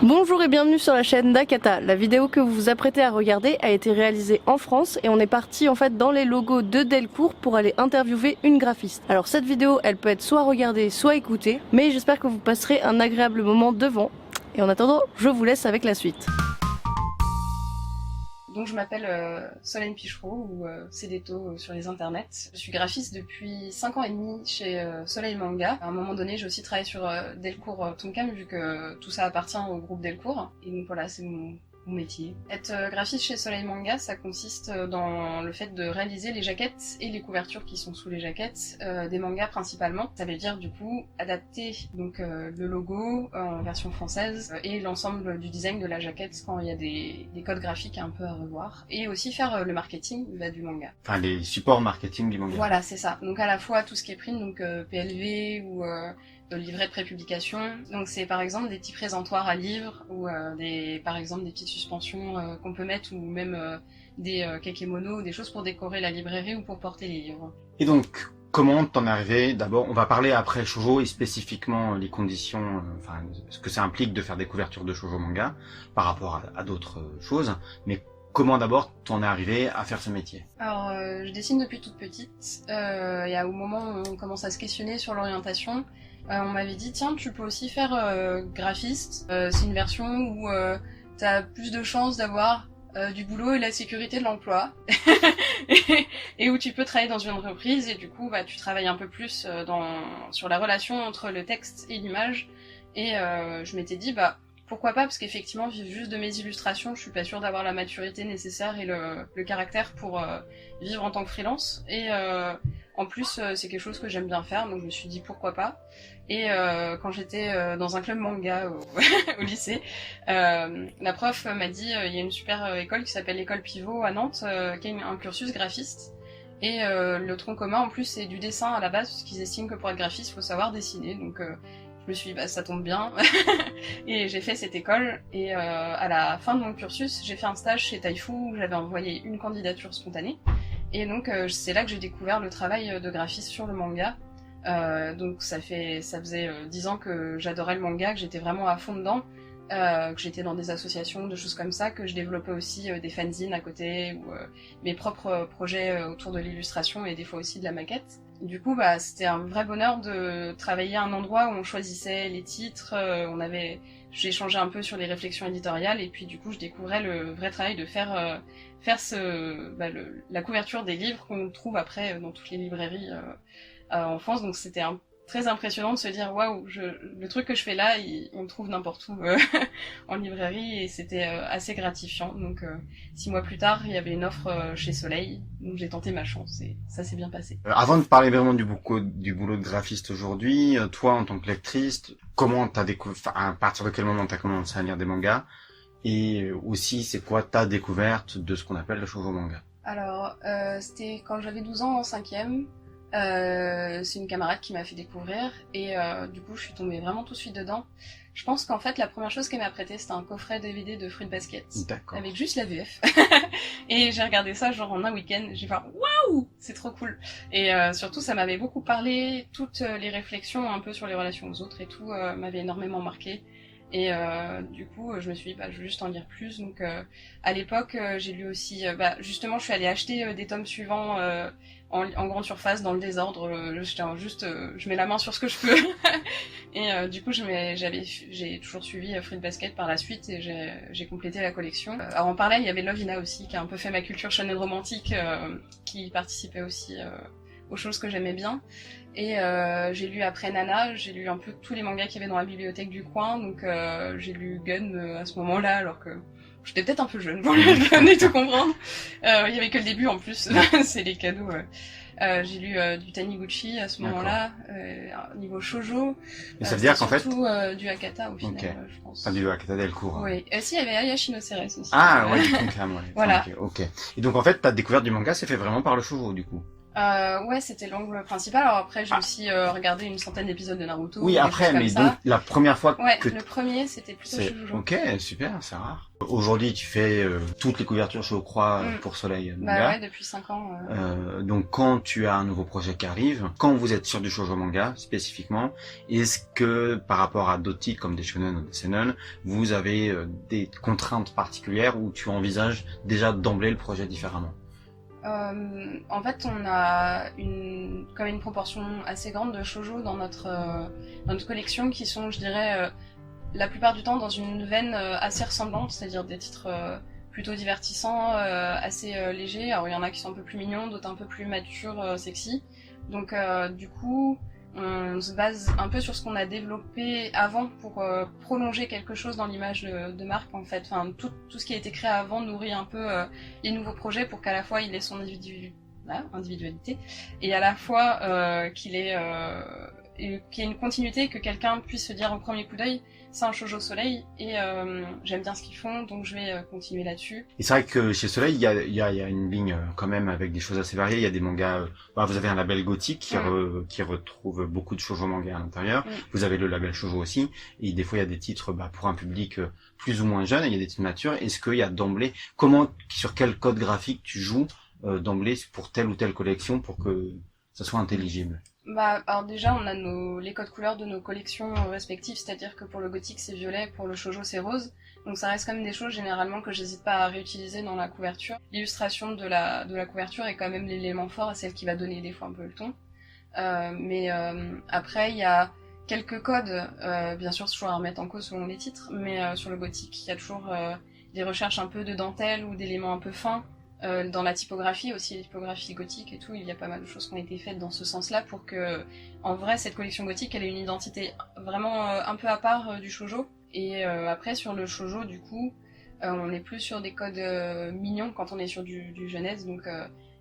Bonjour et bienvenue sur la chaîne d'Akata. La vidéo que vous vous apprêtez à regarder a été réalisée en France et on est parti en fait dans les logos de Delcourt pour aller interviewer une graphiste. Alors cette vidéo elle peut être soit regardée soit écoutée, mais j'espère que vous passerez un agréable moment devant. Et en attendant, je vous laisse avec la suite. Donc je m'appelle Solène Pichereau ou Cédéto sur les internets. Je suis graphiste depuis 5 ans et demi chez Soleil Manga. À un moment donné, j'ai aussi travaillé sur Delcourt Tonkam vu que tout ça appartient au groupe Delcourt. Et donc voilà, c'est mon métier. Être graphiste chez Soleil Manga, ça consiste dans le fait de réaliser les jaquettes et les couvertures qui sont sous les jaquettes des mangas principalement. Ça veut dire du coup adapter donc le logo en version française et l'ensemble du design de la jaquette quand il y a des codes graphiques un peu à revoir. Et aussi faire le marketing du manga. Enfin les supports marketing du manga. Voilà, c'est ça. Donc à la fois tout ce qui est print, donc PLV ou livret de prépublication. Donc c'est par exemple des petits présentoirs à livres ou par exemple des petites suspensions qu'on peut mettre ou même des kakémonos ou des choses pour décorer la librairie ou pour porter les livres. Et donc comment t'en es arrivé? D'abord on va parler après shoujo et spécifiquement les conditions, enfin ce que ça implique de faire des couvertures de shoujo manga par rapport à d'autres choses, mais comment d'abord t'en es arrivé à faire ce métier? Alors je dessine depuis toute petite et au moment où on commence à se questionner sur l'orientation, on m'avait dit tiens tu peux aussi faire graphiste, c'est une version où t'as plus de chances d'avoir du boulot et la sécurité de l'emploi et où tu peux travailler dans une entreprise et du coup tu travailles un peu plus sur la relation entre le texte et l'image et je m'étais dit pourquoi pas, parce qu'effectivement vivre juste de mes illustrations, je suis pas sûre d'avoir la maturité nécessaire et le caractère pour vivre en tant que freelance et en plus c'est quelque chose que j'aime bien faire, donc je me suis dit pourquoi pas. Et quand j'étais dans un club manga au lycée, la prof m'a dit il y a une super école qui s'appelle l'école Pivot à Nantes, qui a un cursus graphiste. Et le tronc commun en plus c'est du dessin à la base, parce qu'ils estiment que pour être graphiste il faut savoir dessiner, donc je me suis dit ça tombe bien. Et j'ai fait cette école et à la fin de mon cursus j'ai fait un stage chez Taifu où j'avais envoyé une candidature spontanée. Et donc c'est là que j'ai découvert le travail de graphiste sur le manga. Donc ça faisait 10 ans que j'adorais le manga, que j'étais vraiment à fond dedans, que j'étais dans des associations, de choses comme ça, que je développais aussi des fanzines à côté, ou mes propres projets autour de l'illustration et des fois aussi de la maquette. Du coup c'était un vrai bonheur de travailler à un endroit où on choisissait les titres, j'échangeais un peu sur les réflexions éditoriales et puis du coup je découvrais le vrai travail de faire la couverture des livres qu'on trouve après dans toutes les librairies en France, donc c'était très impressionnant de se dire waouh, le truc que je fais là, on le trouve n'importe où en librairie et c'était assez gratifiant. Donc 6 mois plus tard, il y avait une offre chez Soleil, donc j'ai tenté ma chance et ça s'est bien passé. Avant de parler vraiment du boulot de graphiste aujourd'hui, toi en tant que lectrice, comment t'as découvert, à partir de quel moment t'as commencé à lire des mangas, et aussi c'est quoi ta découverte de ce qu'on appelle le shoujo manga? Alors c'était quand j'avais 12 ans en 5e. C'est une camarade qui m'a fait découvrir et du coup je suis tombée vraiment tout de suite dedans. Je pense qu'en fait la première chose qu'elle m'a prêté c'était un coffret DVD de Fruit Basket. D'accord. Avec juste la VF. Et j'ai regardé ça genre en un week-end, j'ai fait waouh, c'est trop cool. Et surtout ça m'avait beaucoup parlé, toutes les réflexions un peu sur les relations aux autres et tout m'avaient énormément marqué. Et du coup je me suis dit je veux juste en lire plus. Donc à l'époque j'ai lu aussi justement je suis allée acheter des tomes suivants en grande surface dans le désordre, je mets la main sur ce que je peux. Et du coup j'ai toujours suivi Fruit Basket par la suite et j'ai complété la collection. Alors en parallèle il y avait Lovina aussi qui a un peu fait ma culture shonen romantique, qui participait aussi aux choses que j'aimais bien. Et j'ai lu après Nana, j'ai lu un peu tous les mangas qu'il y avait dans la bibliothèque du coin, donc j'ai lu Gun à ce moment-là alors que j'étais peut-être un peu jeune pour le tout comprendre. Il y avait que le début en plus, c'est les cadeaux. J'ai lu du Taniguchi à ce moment-là, niveau shoujo. Mais ça veut dire qu'en fait... surtout du Akata au final, okay. Je pense. Pas du Akata Delcourt. Oui, si, il y avait Ayashi no Ceres aussi. Ah ouais, du Tonkam, ouais. Voilà. Ok. Et donc en fait ta découverte du manga s'est fait vraiment par le shoujo du coup? Ouais, c'était l'angle principal. Alors après, j'ai aussi regardé une centaine d'épisodes de Naruto, Oui, des après, choses comme mais ça. donc la première fois Ouais, que le premier, c'était plutôt c'est Shoujo. ok, super, c'est rare. Aujourd'hui, tu fais toutes les couvertures, je crois, pour Soleil Bah Manga. ouais, depuis 5 ans. Donc, quand tu as un nouveau projet qui arrive, quand vous êtes sur du shoujo manga spécifiquement, est-ce que par rapport à d'autres titres comme des shonen ou des seinen, vous avez des contraintes particulières ou tu envisages déjà d'emblée le projet différemment? En fait, on a comme une proportion assez grande de shoujo dans notre collection qui sont, je dirais, la plupart du temps dans une veine assez ressemblante, c'est-à-dire des titres plutôt divertissants, assez légers. Alors il y en a qui sont un peu plus mignons, d'autres un peu plus matures, sexy. Donc du coup, on se base un peu sur ce qu'on a développé avant pour prolonger quelque chose dans l'image de marque en fait. Enfin, tout ce qui a été créé avant nourrit un peu les nouveaux projets pour qu'à la fois il ait son individualité et à la fois qu'il ait une continuité, que quelqu'un puisse se dire au premier coup d'œil c'est un shoujo soleil et j'aime bien ce qu'ils font donc je vais continuer là-dessus. Et c'est vrai que chez Soleil, il y a une ligne quand même avec des choses assez variées. Il y a des mangas. Vous avez un label gothique qui retrouve beaucoup de shoujo manga à l'intérieur. Vous avez le label shoujo aussi. Et des fois, il y a des titres pour un public plus ou moins jeune. Et il y a des titres matures. Est-ce qu'il y a d'emblée, sur quel code graphique tu joues d'emblée pour telle ou telle collection pour que ça soit intelligible? Bah, alors déjà, on a les codes couleurs de nos collections respectives, c'est-à-dire que pour le gothique c'est violet, pour le shoujo c'est rose. Donc ça reste quand même des choses généralement que j'hésite pas à réutiliser dans la couverture. L'illustration de la couverture est quand même l'élément fort et celle qui va donner des fois un peu le ton. Mais après, il y a quelques codes, bien sûr, c'est toujours à remettre en cause selon les titres, mais sur le gothique, il y a toujours des recherches un peu de dentelle ou d'éléments un peu fins. Dans la typographie aussi, les typographies gothiques et tout, il y a pas mal de choses qui ont été faites dans ce sens-là pour que, en vrai, cette collection gothique, elle ait une identité vraiment un peu à part du shoujo. Et après, sur le shoujo, du coup, on est plus sur des codes mignons quand on est sur du jeunesse, donc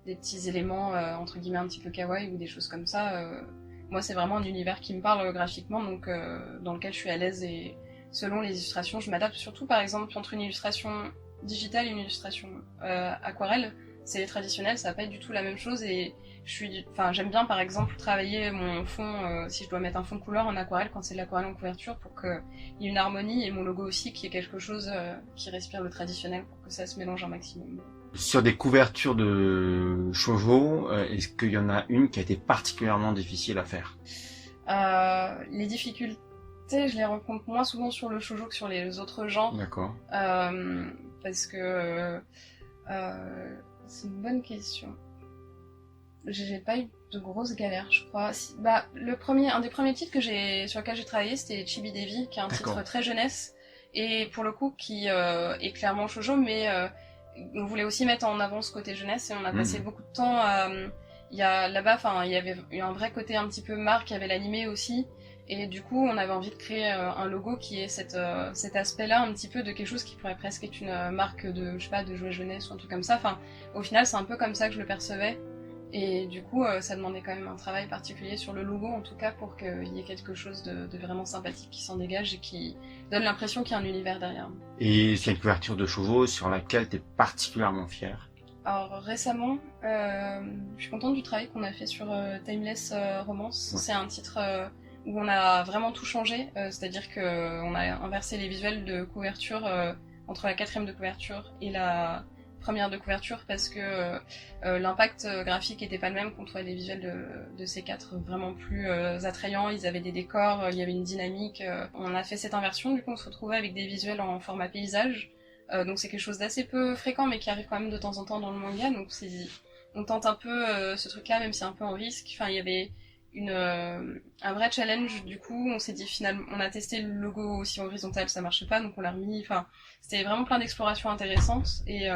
des petits éléments entre guillemets un petit peu kawaii ou des choses comme ça. Moi, c'est vraiment un univers qui me parle graphiquement, donc dans lequel je suis à l'aise et selon les illustrations, je m'adapte. Surtout, par exemple, entre une illustration digitale et une illustration aquarelle, c'est traditionnel, ça va pas être du tout la même chose et j'aime bien par exemple travailler mon fond, si je dois mettre un fond de couleur en aquarelle quand c'est de l'aquarelle en couverture pour qu'il y ait une harmonie et mon logo aussi qui est quelque chose qui respire le traditionnel pour que ça se mélange un maximum. Sur des couvertures de shoujo, est-ce qu'il y en a une qui a été particulièrement difficile à faire? Les difficultés, je les rencontre moins souvent sur le shoujo que sur les autres genres. D'accord. Parce que c'est une bonne question. J'ai pas eu de grosses galères, je crois. Un des premiers titres sur lequel j'ai travaillé, c'était Chibi Devi, qui est un titre très jeunesse et pour le coup qui est clairement shoujo, mais on voulait aussi mettre en avant ce côté jeunesse et on a passé beaucoup de temps à il y avait eu un vrai côté un petit peu marque, il y avait l'animé aussi. Et du coup, on avait envie de créer un logo qui ait cet aspect-là, un petit peu de quelque chose qui pourrait presque être une marque de, je sais pas, de jouets jeunesse ou un truc comme ça. Enfin, au final, c'est un peu comme ça que je le percevais. Et du coup, ça demandait quand même un travail particulier sur le logo, en tout cas, pour qu'il y ait quelque chose de vraiment sympathique qui s'en dégage et qui donne l'impression qu'il y a un univers derrière. Et c'est une couverture de shoujo sur laquelle tu es particulièrement fière? Alors récemment, je suis contente du travail qu'on a fait sur Timeless Romance. Ouais. C'est un titre où on a vraiment tout changé, c'est-à-dire qu'on a inversé les visuels de couverture entre la 4e de couverture et la première de couverture parce que l'impact graphique était pas le même qu'on trouvait les visuels de ces 4 vraiment plus attrayants, ils avaient des décors, il y avait une dynamique. On a fait cette inversion, du coup on se retrouvait avec des visuels en format paysage. Donc c'est quelque chose d'assez peu fréquent mais qui arrive quand même de temps en temps dans le manga, donc on tente un peu ce truc-là même si c'est un peu en risque. Enfin il y avait un vrai challenge, du coup on s'est dit finalement, on a testé le logo aussi horizontal, ça marchait pas donc on l'a remis, enfin c'était vraiment plein d'explorations intéressantes et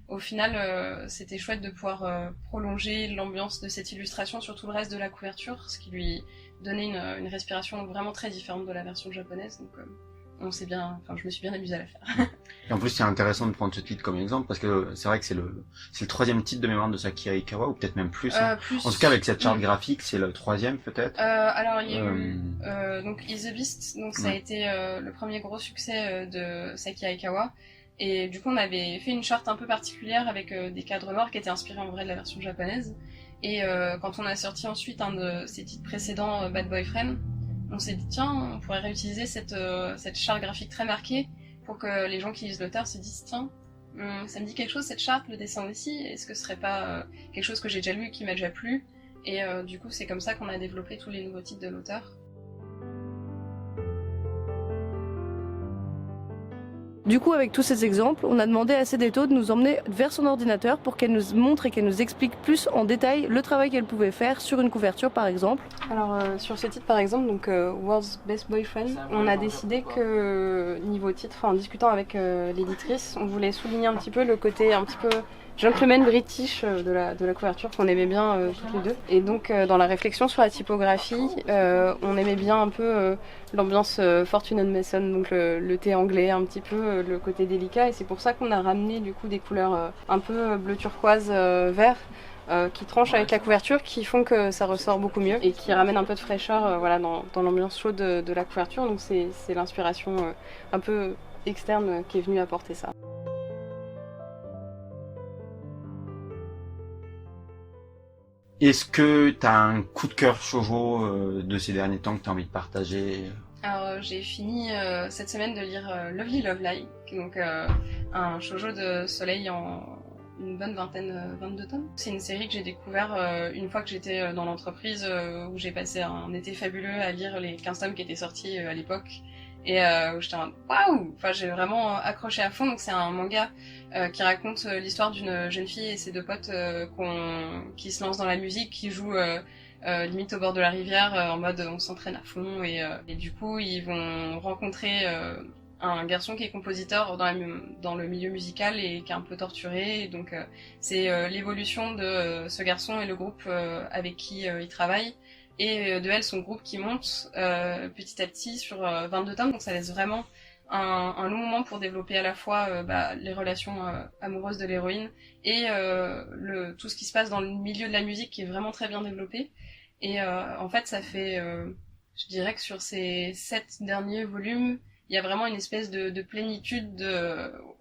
au final c'était chouette de pouvoir prolonger l'ambiance de cette illustration sur tout le reste de la couverture, ce qui lui donnait une respiration vraiment très différente de la version japonaise, donc je me suis bien amusée à la faire. Et en plus, c'est intéressant de prendre ce titre comme exemple parce que c'est vrai que c'est le 3e titre de mémoire de Saki Aikawa ou peut-être même plus. Plus. En tout cas, avec cette charte graphique, c'est le 3e peut-être. Alors il y a eu donc Is the Beast, donc ça a été le premier gros succès de Saki Aikawa. Et du coup, on avait fait une charte un peu particulière avec des cadres noirs qui étaient inspirés en vrai de la version japonaise. Et quand on a sorti ensuite un de ses titres précédents, Bad Boyfriend, on s'est dit tiens, on pourrait réutiliser cette charte graphique très marquée pour que les gens qui lisent l'auteur se disent tiens, ça me dit quelque chose cette charte, le dessin aussi, est-ce que ce serait pas quelque chose que j'ai déjà lu et qui m'a déjà plu? Et du coup c'est comme ça qu'on a développé tous les nouveaux titres de l'auteur. Du coup, avec tous ces exemples, on a demandé à Cédéto de nous emmener vers son ordinateur pour qu'elle nous montre et qu'elle nous explique plus en détail le travail qu'elle pouvait faire sur une couverture par exemple. Alors sur ce titre par exemple, donc World's Best Boyfriend, on a décidé que niveau titre, en discutant avec l'éditrice, on voulait souligner un petit peu le côté un petit peu gentleman british de la couverture qu'on aimait bien toutes les deux. Et donc dans la réflexion sur la typographie, on aimait bien un peu l'ambiance Fortune & Mason, donc le thé anglais, un petit peu le côté délicat. Et c'est pour ça qu'on a ramené du coup des couleurs un peu bleu turquoise, vert, qui tranchent avec la couverture, qui font que ça ressort beaucoup mieux et qui ramènent un peu de fraîcheur voilà, dans l'ambiance chaude de la couverture. Donc c'est l'inspiration un peu externe qui est venue apporter ça. Est-ce que tu as un coup de cœur shoujo de ces derniers temps que tu as envie de partager? Alors j'ai fini cette semaine de lire Lovely Love Lie, donc un shoujo de Soleil en une bonne vingtaine, 22 tomes. C'est une série que j'ai découvert une fois que j'étais dans l'entreprise où j'ai passé un été fabuleux à lire les 15 tomes qui étaient sortis à l'époque. Et où j'étais en waouh! Enfin, j'ai vraiment accroché à fond. Donc c'est un manga qui raconte l'histoire d'une jeune fille et ses deux potes qui se lancent dans la musique, qui jouent limite au bord de la rivière en mode on s'entraîne à fond et du coup ils vont rencontrer un garçon qui est compositeur dans le milieu musical et qui est un peu torturé. Et donc c'est l'évolution de ce garçon et le groupe avec qui il travaille. Et de elle, son groupe qui monte petit à petit sur 22 tomes, donc ça laisse vraiment un long moment pour développer à la fois les relations amoureuses de l'héroïne et tout ce qui se passe dans le milieu de la musique qui est vraiment très bien développé. Et en fait, ça fait, je dirais que sur ces 7 derniers volumes, il y a vraiment une espèce de plénitude,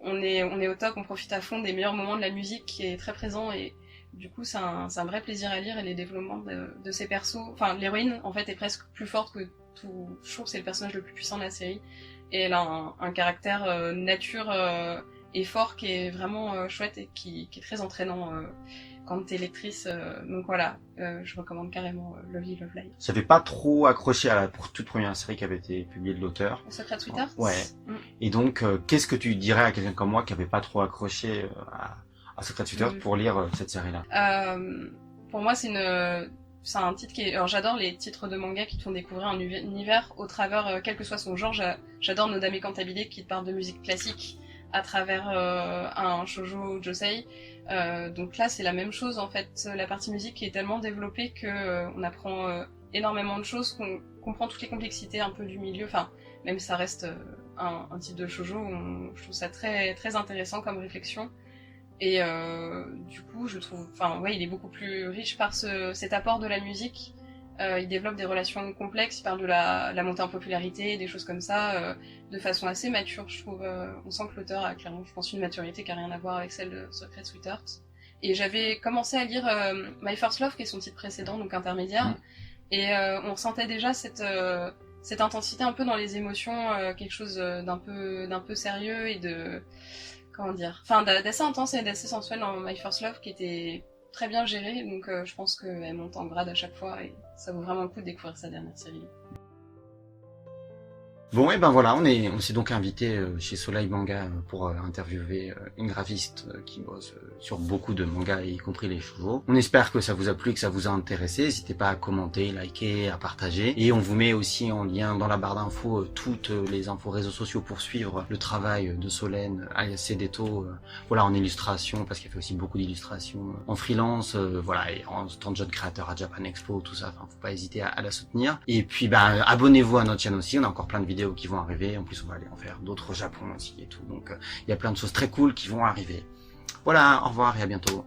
on est au top, on profite à fond des meilleurs moments de la musique qui est très présent et du coup, c'est un vrai plaisir à lire et les développements de ces persos. Enfin, l'héroïne, en fait, est presque plus forte que tout. Je trouve que c'est le personnage le plus puissant de la série. Et elle a un caractère nature et fort qui est vraiment chouette et qui est très entraînant quand t'es lectrice. Donc voilà, je recommande carrément Lovely Love Lie. Ça fait pas trop accroché à la toute première série qui avait été publiée de l'auteur. Secret Sweetheart. Ouais. Et donc, qu'est-ce que tu dirais à quelqu'un comme moi qui avait pas trop accroché à Secret Sweetheart pour lire cette série-là? Pour moi, c'est un titre qui est... Alors j'adore les titres de manga qui te font découvrir un univers au travers, quel que soit son genre. J'adore Nodame Cantabile qui te parle de musique classique à travers un shoujo josei. Donc là, c'est la même chose en fait. La partie musique qui est tellement développée que on apprend énormément de choses, qu'on comprend toutes les complexités un peu du milieu. Enfin, même ça reste un type de shoujo, je trouve ça très, très intéressant comme réflexion. Et du coup, je trouve, il est beaucoup plus riche par cet apport de la musique. Il développe des relations complexes, il parle de la montée en popularité, des choses comme ça, de façon assez mature, je trouve. On sent que l'auteur a clairement, je pense, une maturité qui n'a rien à voir avec celle de Secret Sweetheart. Et j'avais commencé à lire My First Love, qui est son titre précédent, donc intermédiaire, et on ressentait déjà cette intensité un peu dans les émotions, quelque chose d'un peu sérieux et d'assez intense et d'assez sensuel dans My First Love, qui était très bien géré, donc je pense qu'elle monte en grade à chaque fois et ça vaut vraiment le coup de découvrir sa dernière série. Bon, et ben voilà, on s'est donc invité chez Soleil Manga pour interviewer une graphiste qui bosse sur beaucoup de mangas, y compris les shoujo. On espère que ça vous a plu, que ça vous a intéressé. N'hésitez pas à commenter, liker, à partager. Et on vous met aussi en lien dans la barre d'infos toutes les infos réseaux sociaux pour suivre le travail de Solène alias Cédéto, voilà, en illustration, parce qu'elle fait aussi beaucoup d'illustrations en freelance, voilà, et en tant que jeune créateur à Japan Expo, tout ça. Enfin, faut pas hésiter à la soutenir. Et puis, abonnez-vous à notre chaîne aussi. On a encore plein de vidéos qui vont arriver, en plus on va aller en faire d'autres au Japon aussi et tout, donc il y a plein de choses très cool qui vont arriver. Voilà, au revoir et à bientôt.